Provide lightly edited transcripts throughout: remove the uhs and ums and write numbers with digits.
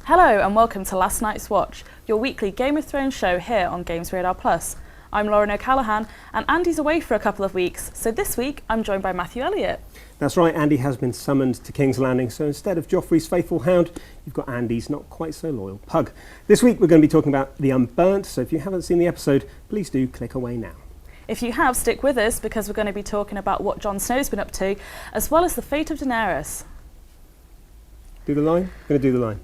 Hello and welcome to Last Night's Watch, your weekly Game of Thrones show here on GamesRadar Plus. I'm Lauren O'Callaghan and Andy's away for a couple of weeks, so this week I'm joined by Matthew Elliott. That's right, Andy has been summoned to King's Landing, so instead of Joffrey's faithful hound, you've got Andy's not quite so loyal pug. This week we're going to be talking about The Unburnt, so if you haven't seen the episode, please do click away now. If you have, stick with us because we're going to be talking about what Jon Snow's been up to, as well as the fate of Daenerys. Do the line? I'm going to do the line.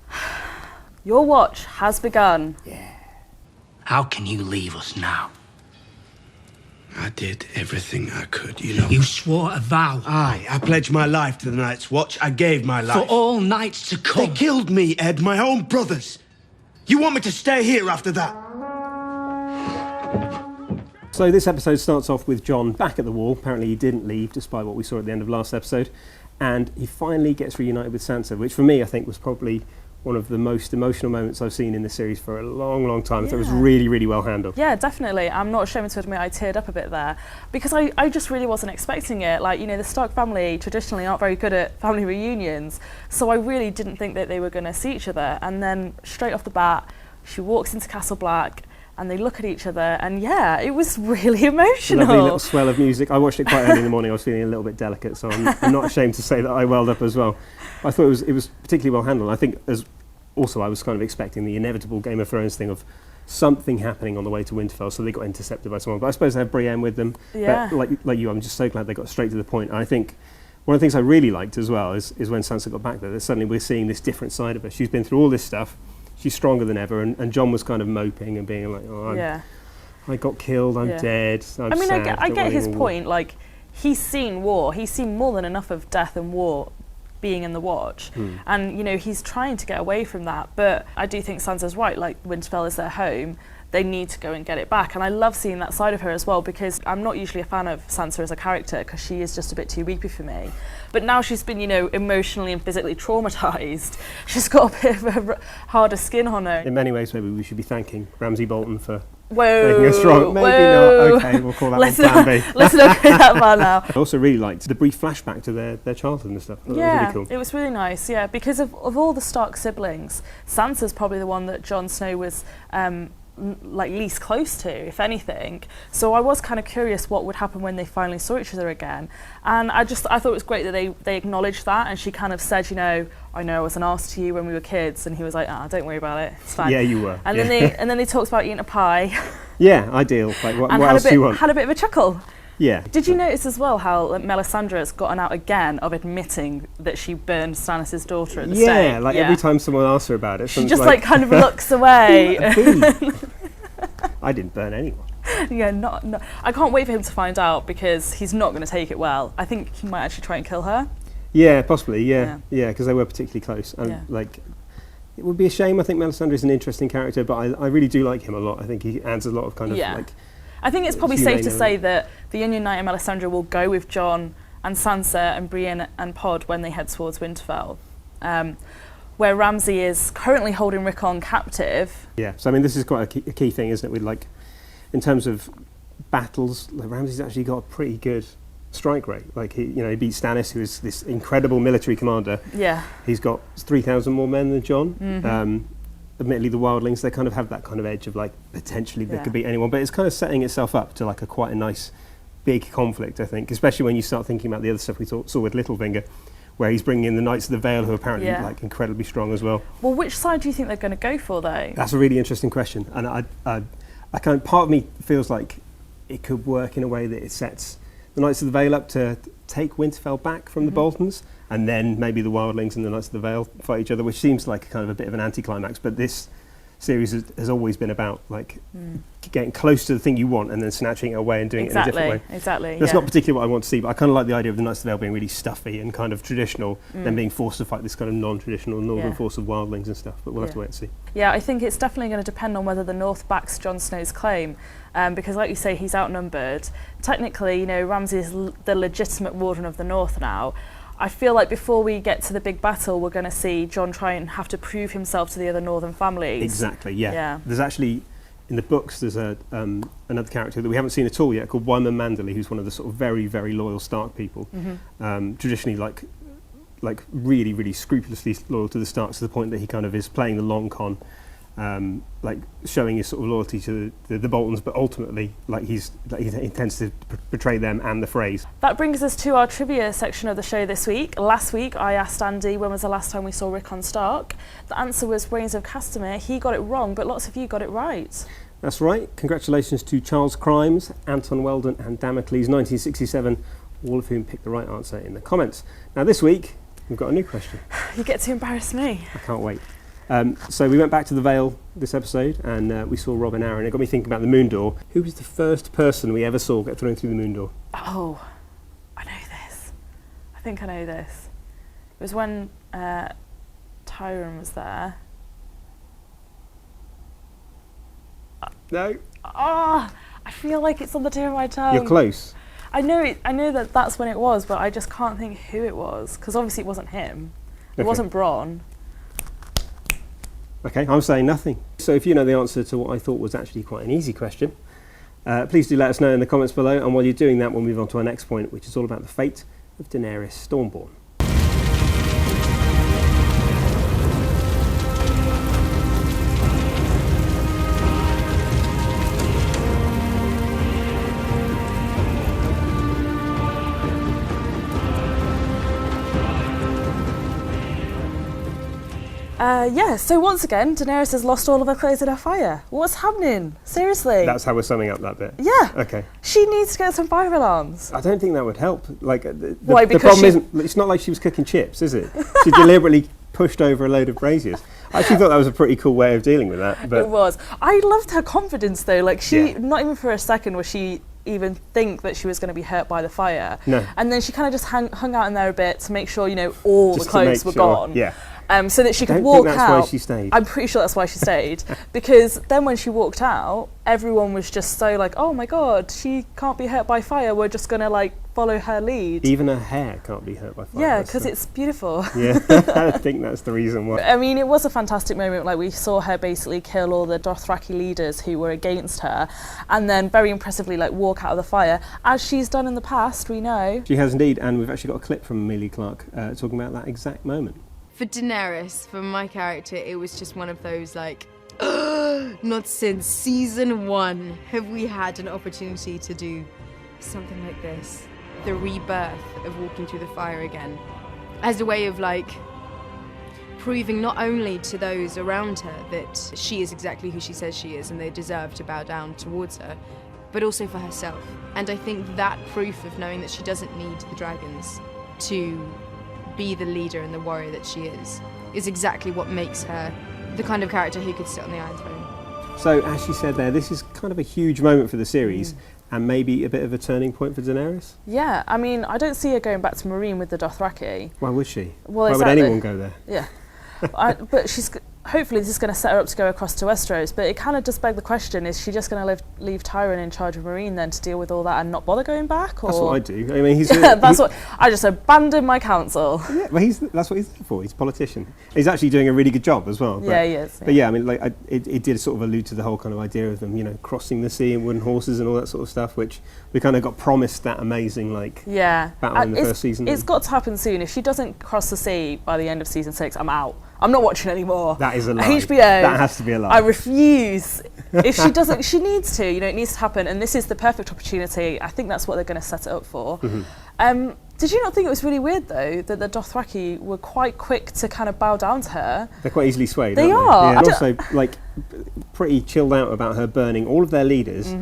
Your watch has begun. Yeah. How can you leave us now? I did everything I could, you know. You swore a vow. Aye, I pledged my life to the Night's Watch. I gave my life. For all nights to come. They killed me, Ed, my own brothers. You want me to stay here after that? So this episode starts off with Jon back at the wall. Apparently he didn't leave, despite what we saw at the end of last episode. And he finally gets reunited with Sansa, which for me I think was probably one of the most emotional moments I've seen in this series for a long, long time. I thought it was really, really well handled. Yeah, definitely. I'm not ashamed to admit I teared up a bit there because I just really wasn't expecting it. Like, you know, the Stark family traditionally aren't very good at family reunions, so I really didn't think that they were going to see each other. And then straight off the bat, she walks into Castle Black and they look at each other, and yeah, it was really emotional. A lovely little swell of music. I watched it quite early in the morning. I was feeling a little bit delicate, so I'm not ashamed to say that I welled up as well. I thought it was particularly well handled. I think I was kind of expecting the inevitable Game of Thrones thing of something happening on the way to Winterfell, so they got intercepted by someone. But I suppose they have Brienne with them. Yeah. But like you, I'm just so glad they got straight to the point. And I think one of the things I really liked as well is when Sansa got back there, that suddenly we're seeing this different side of her. She's been through all this stuff. She's stronger than ever, and Jon was kind of moping and being like, I got killed, I'm dead, I'm sad. I get his point. Like, he's seen war. He's seen more than enough of death and war being in the Watch. And, you know, he's trying to get away from that. But I do think Sansa's right. Like, Winterfell is their home. They need to go and get it back. And I love seeing that side of her as well, because I'm not usually a fan of Sansa as a character because she is just a bit too weepy for me. But now she's been, you know, emotionally and physically traumatised. She's got a bit of a harder skin on her. In many ways, maybe we should be thanking Ramsay Bolton for making her strong. Maybe not. Okay, we'll call that one Plan B. Let's look at that man now. I also really liked the brief flashback to their childhood and stuff. That was really cool. It was really nice, yeah, because of all the Stark siblings, Sansa's probably the one that Jon Snow was least close to, if anything. So I was kind of curious what would happen when they finally saw each other again. And I thought it was great that they acknowledged that, and she kind of said, you know, I know I was an arse to you when we were kids, and he was like, don't worry about it, it's fine. Yeah, you were. And then they talked about eating a pie. Yeah, ideal. Like what else do you want? Had a bit of a chuckle. Yeah. Did you notice as well how Melisandre has gotten out again of admitting that she burned Stannis' daughter at the stake? Every time someone asks her about it, she just like kind of looks away. I didn't burn anyone. Yeah, not. I can't wait for him to find out because he's not going to take it well. I think he might actually try and kill her. Yeah, possibly. Yeah, because they were particularly close. And it would be a shame. I think Melisandre is an interesting character, but I really do like him a lot. I think he adds a lot of kind of like. I think it's probably safe to say that the Onion Knight and Melisandre will go with Jon and Sansa and Brienne and Pod when they head towards Winterfell, where Ramsay is currently holding Rickon captive. Yeah, so I mean this is quite a key thing, isn't it? With like, in terms of battles, like Ramsay's actually got a pretty good strike rate. Like he beat Stannis, who is this incredible military commander. Yeah, he's got 3,000 more men than Jon. Admittedly, the wildlings, they kind of have that kind of edge of like potentially they could beat anyone, but it's kind of setting itself up to like quite a nice big conflict, I think, especially when you start thinking about the other stuff we saw with Littlefinger, where he's bringing in the Knights of the Vale, who are apparently like incredibly strong as well. Well, which side do you think they're going to go for, though? That's a really interesting question, and I kind of, part of me feels like it could work in a way that it sets the Knights of the Vale up to take Winterfell back from the Boltons, and then maybe the Wildlings and the Knights of the Vale fight each other, which seems like kind of a bit of an anticlimax. But this series has always been about like getting close to the thing you want and then snatching it away and doing it in a different way. Exactly. That's not particularly what I want to see, but I kind of like the idea of the Knights of the Vale being really stuffy and kind of traditional, then being forced to fight this kind of non-traditional northern force of Wildlings and stuff. But we'll have to wait and see. Yeah, I think it's definitely going to depend on whether the North backs Jon Snow's claim. Because like you say, he's outnumbered. Technically, you know, Ramsay is the legitimate warden of the North now. I feel like before we get to the big battle, we're going to see Jon try and have to prove himself to the other northern families. Exactly, yeah. There's actually, in the books, there's another character that we haven't seen at all yet called Wyman Manderley, who's one of the sort of very, very loyal Stark people. Traditionally, like like really, really scrupulously loyal to the Starks to the point that he kind of is playing the long con, like showing his sort of loyalty to the Boltons, but ultimately like he intends to betray them and the Freys. That brings us to our trivia section of the show this week. Last week I asked Andy when was the last time we saw Rickon Stark. The answer was Reigns of Castamere. He got it wrong, but lots of you got it right. That's right. Congratulations to Charles Crimes, Anton Weldon and Damocles 1967, all of whom picked the right answer in the comments. Now this week we've got a new question. You get to embarrass me. I can't wait. So we went back to the Vale this episode and we saw Rob and Aaron. It got me thinking about the moon door. Who was the first person we ever saw get thrown through the moon door? Oh, I know this. I think I know this. It was when Tyrion was there. No. Oh, I feel like it's on the tip of my tongue. You're close. I know that that's when it was, but I just can't think who it was, because obviously it wasn't him. It wasn't Bronn. Okay, I'm saying nothing. So if you know the answer to what I thought was actually quite an easy question, please do let us know in the comments below, and while you're doing that, we'll move on to our next point, which is all about the fate of Daenerys Stormborn. So once again, Daenerys has lost all of her clothes in a fire. What's happening? Seriously? That's how we're summing up that bit. Yeah. Okay. She needs to get some fire alarms. I don't think that would help. Like, Why? The Because problem isn't, it's not like she was cooking chips, is it? She deliberately pushed over a load of braziers. I actually thought that was a pretty cool way of dealing with that. But it was. I loved her confidence though. Like not even for a second was she even think that she was going to be hurt by the fire. No. And then she kind of just hung out in there a bit to make sure, all just the clothes were gone. Yeah. So that she could I don't walk think that's out. why she stayed. I'm pretty sure that's why she stayed. Because then when she walked out, everyone was just so like, oh my God, she can't be hurt by fire. We're just going to like follow her lead. Even her hair can't be hurt by fire. Yeah, because it's beautiful. Yeah, I think that's the reason why. I mean, it was a fantastic moment. Like we saw her basically kill all the Dothraki leaders who were against her, and then very impressively like walk out of the fire, as she's done in the past. We know She has indeed, and we've actually got a clip from Amelia Clark talking about that exact moment. For Daenerys, for my character, it was just one of those like, not since season 1 have we had an opportunity to do something like this. The rebirth of walking through the fire again, as a way of like proving not only to those around her that she is exactly who she says she is and they deserve to bow down towards her, but also for herself. And I think that proof of knowing that she doesn't need the dragons to be the leader and the warrior that she is exactly what makes her the kind of character who could sit on the Iron Throne. So, as she said there, this is kind of a huge moment for the series, and maybe a bit of a turning point for Daenerys. Yeah, I mean, I don't see her going back to Meereen with the Dothraki. Why would she? Well, Why exactly. would anyone go there? Yeah. But hopefully this is going to set her up to go across to Westeros, but it kind of just begs the question, is she just going to leave Tyrion in charge of Meereen then to deal with all that and not bother going back? Or? That's what I do. I mean, he's I just abandoned my council. Yeah, well, that's what he's there for. He's a politician. He's actually doing a really good job as well. Yeah, he is. But yeah, I mean, like it did sort of allude to the whole kind of idea of them, crossing the sea in wooden horses and all that sort of stuff, which we kind of got promised that amazing battle in the first season. It's got to happen soon. If she doesn't cross the sea by the end of season 6, I'm out. I'm not watching anymore. That is a lie. HBO. That has to be a lie. I refuse. If she doesn't, she needs to. It needs to happen, and this is the perfect opportunity. I think that's what they're going to set it up for. Mm-hmm. Did you not think it was really weird though that the Dothraki were quite quick to kind of bow down to her? They're quite easily swayed. They aren't are. Yeah. And also, pretty chilled out about her burning all of their leaders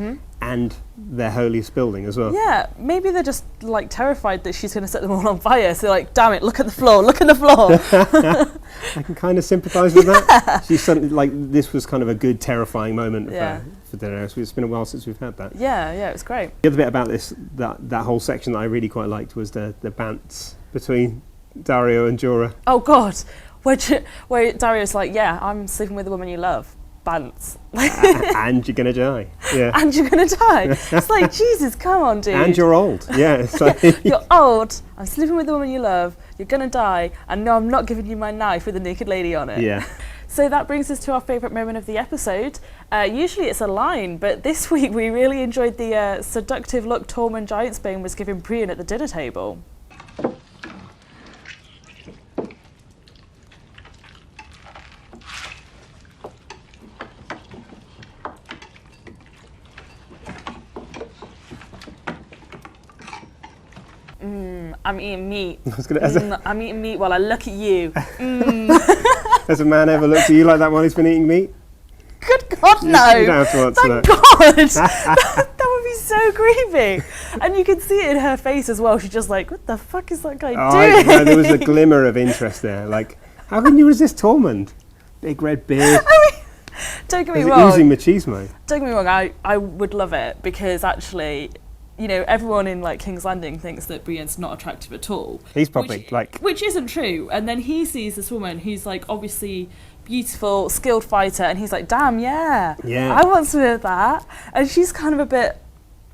and their holiest building as well. Yeah, maybe they're just terrified that she's going to set them all on fire. So like, damn it, look at the floor, look at the floor. I can kind of sympathise with that. She's suddenly this was kind of a good terrifying moment for Daenerys. It's been a while since we've had that. Yeah, it was great. The other bit about that whole section that I really quite liked was the bants between Dario and Jorah. Oh God, where Dario's like, yeah, I'm sleeping with the woman you love. Bants. And you're gonna die. Yeah. And you're gonna die. It's like, Jesus, come on, dude. And you're old. Yeah. It's like you're old. I'm sleeping with the woman you love. You're gonna die. And no, I'm not giving you my knife with a naked lady on it. Yeah. So that brings us to our favourite moment of the episode. Usually it's a line, but this week we really enjoyed the seductive look Tormund Giantsbane was giving Brienne at the dinner table. I'm eating meat. I'm eating meat while I look at you. Has a man ever looked at you like that while he's been eating meat? Good God, no. You don't have to answer Thank that. God. That would be so creepy. And you can see it in her face as well. She's just like, what the fuck is that guy doing? No, there was a glimmer of interest there. Like, how can you resist Tormund? Big red beard. I mean, don't get me There's wrong. oozing machismo. Don't get me wrong, I would love it because actually, you know, everyone in like King's Landing thinks that Brienne's not attractive at all. He's probably which isn't true. And then he sees this woman who's like obviously beautiful, skilled fighter, and he's like, damn, yeah, I want some of that. And she's kind of a bit,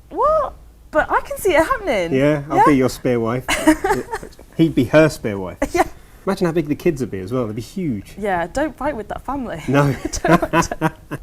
what? But I can see it happening. Yeah, I'll be your spear wife. He'd be her spear wife. Yeah. Imagine how big the kids would be as well. They'd be huge. Yeah, don't fight with that family. No.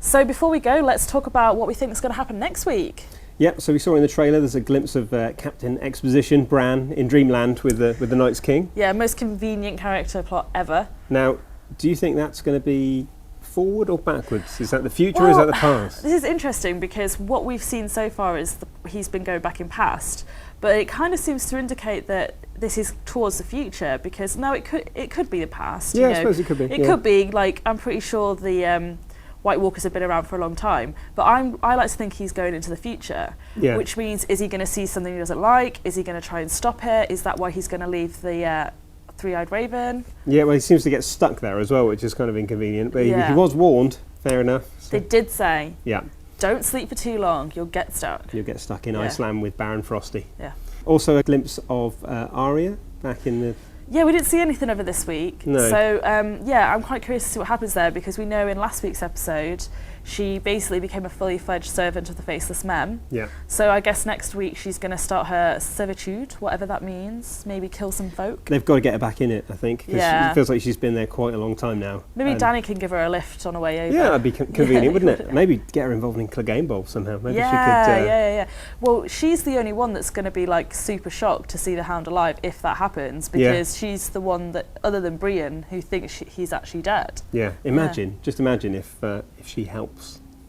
So before we go, let's talk about what we think is going to happen next week. Yep, so we saw in the trailer there's a glimpse of Captain Exposition, Bran, in Dreamland with the Night's King. Yeah, most convenient character plot ever. Now, do you think that's going to be forward or backwards? Is that the future or is that the past? This is interesting because what we've seen so far is he's been going back in past, but it kind of seems to indicate that this is towards the future because now it could be the past. Yeah, you know. I suppose it could be. It could be, like, I'm pretty sure the White Walkers have been around for a long time, but I like to think he's going into the future, which means, is he going to see something he doesn't like? Is he going to try and stop it? Is that why he's going to leave the Three-Eyed Raven? Yeah, well, he seems to get stuck there as well, which is kind of inconvenient, but he was warned, fair enough. So. They did say, yeah, don't sleep for too long, you'll get stuck. You'll get stuck in Iceland with Baron Frosty. Yeah. Also a glimpse of Arya back in the... Yeah, we didn't see anything of her this week. No. So, I'm quite curious to see what happens there because we know in last week's episode she basically became a fully fledged servant of the Faceless Men. Yeah. So I guess next week she's going to start her servitude, whatever that means, maybe kill some folk. They've got to get her back in it, I think, because it feels like she's been there quite a long time now. Maybe Danny can give her a lift on her way over. Yeah, that'd be convenient, wouldn't it? Maybe get her involved in Clegane Bowl somehow. Maybe she could... Yeah. Well, she's the only one that's going to be like super shocked to see the Hound alive if that happens because she's the one that, other than Brienne, who thinks he's actually dead. Yeah, just imagine if she helps.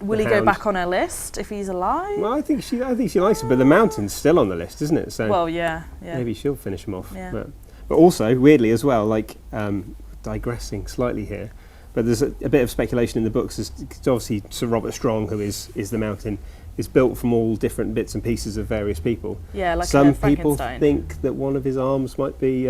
Will he go back on her list if he's alive? Well, I think she likes it, but the Mountain's still on the list, isn't it? So well, yeah. Maybe she'll finish him off. Yeah. But also, weirdly as well, like digressing slightly here, but there's a bit of speculation in the books. It's obviously Sir Robert Strong, who is the Mountain, is built from all different bits and pieces of various people. Yeah, like some a people think that one of his arms might be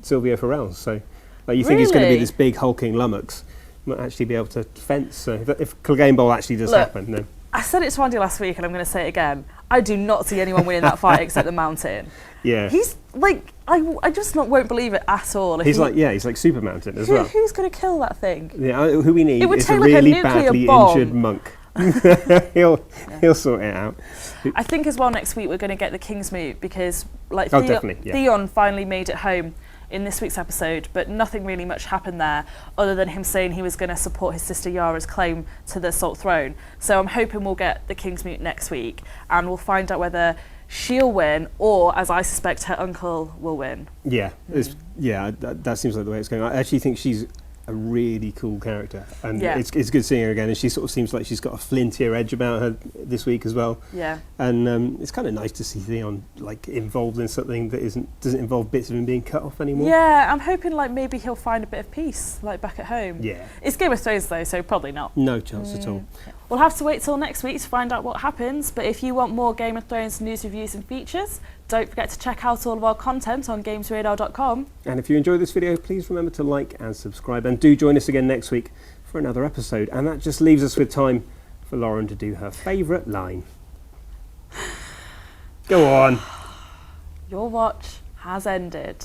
Silvio Farrell's. So, like, you think he's going to be this big hulking lummox. Might actually be able to fence. So if Clegane Bowl actually does happen, then... I said it to Andy last week, and I'm going to say it again. I do not see anyone winning that fight except the Mountain. Yeah. He's like, I just won't believe it at all. He's like Super Mountain as well. Who's going to kill that thing? Yeah, who we need is a like really a badly bomb. injured monk. He'll sort it out. I think as well next week we're going to get the Kingsmoot because like definitely, Theon finally made it home in this week's episode, but nothing really much happened there other than him saying he was going to support his sister Yara's claim to the Salt Throne. So I'm hoping we'll get the Kingsmoot next week and we'll find out whether she'll win or, as I suspect, her uncle will win. Yeah, that seems like the way it's going. I actually think she's a really cool character, and it's good seeing her again. And she sort of seems like she's got a flintier edge about her this week as well. Yeah, and it's kind of nice to see Theon like involved in something that doesn't involve bits of him being cut off anymore. Yeah, I'm hoping like maybe he'll find a bit of peace like back at home. Yeah, it's Game of Thrones though, so probably not. No chance at all. We'll have to wait till next week to find out what happens, but if you want more Game of Thrones news, reviews and features, don't forget to check out all of our content on GamesRadar.com. And if you enjoyed this video, please remember to like and subscribe, and do join us again next week for another episode. And that just leaves us with time for Lauren to do her favourite line. Go on. Your watch has ended.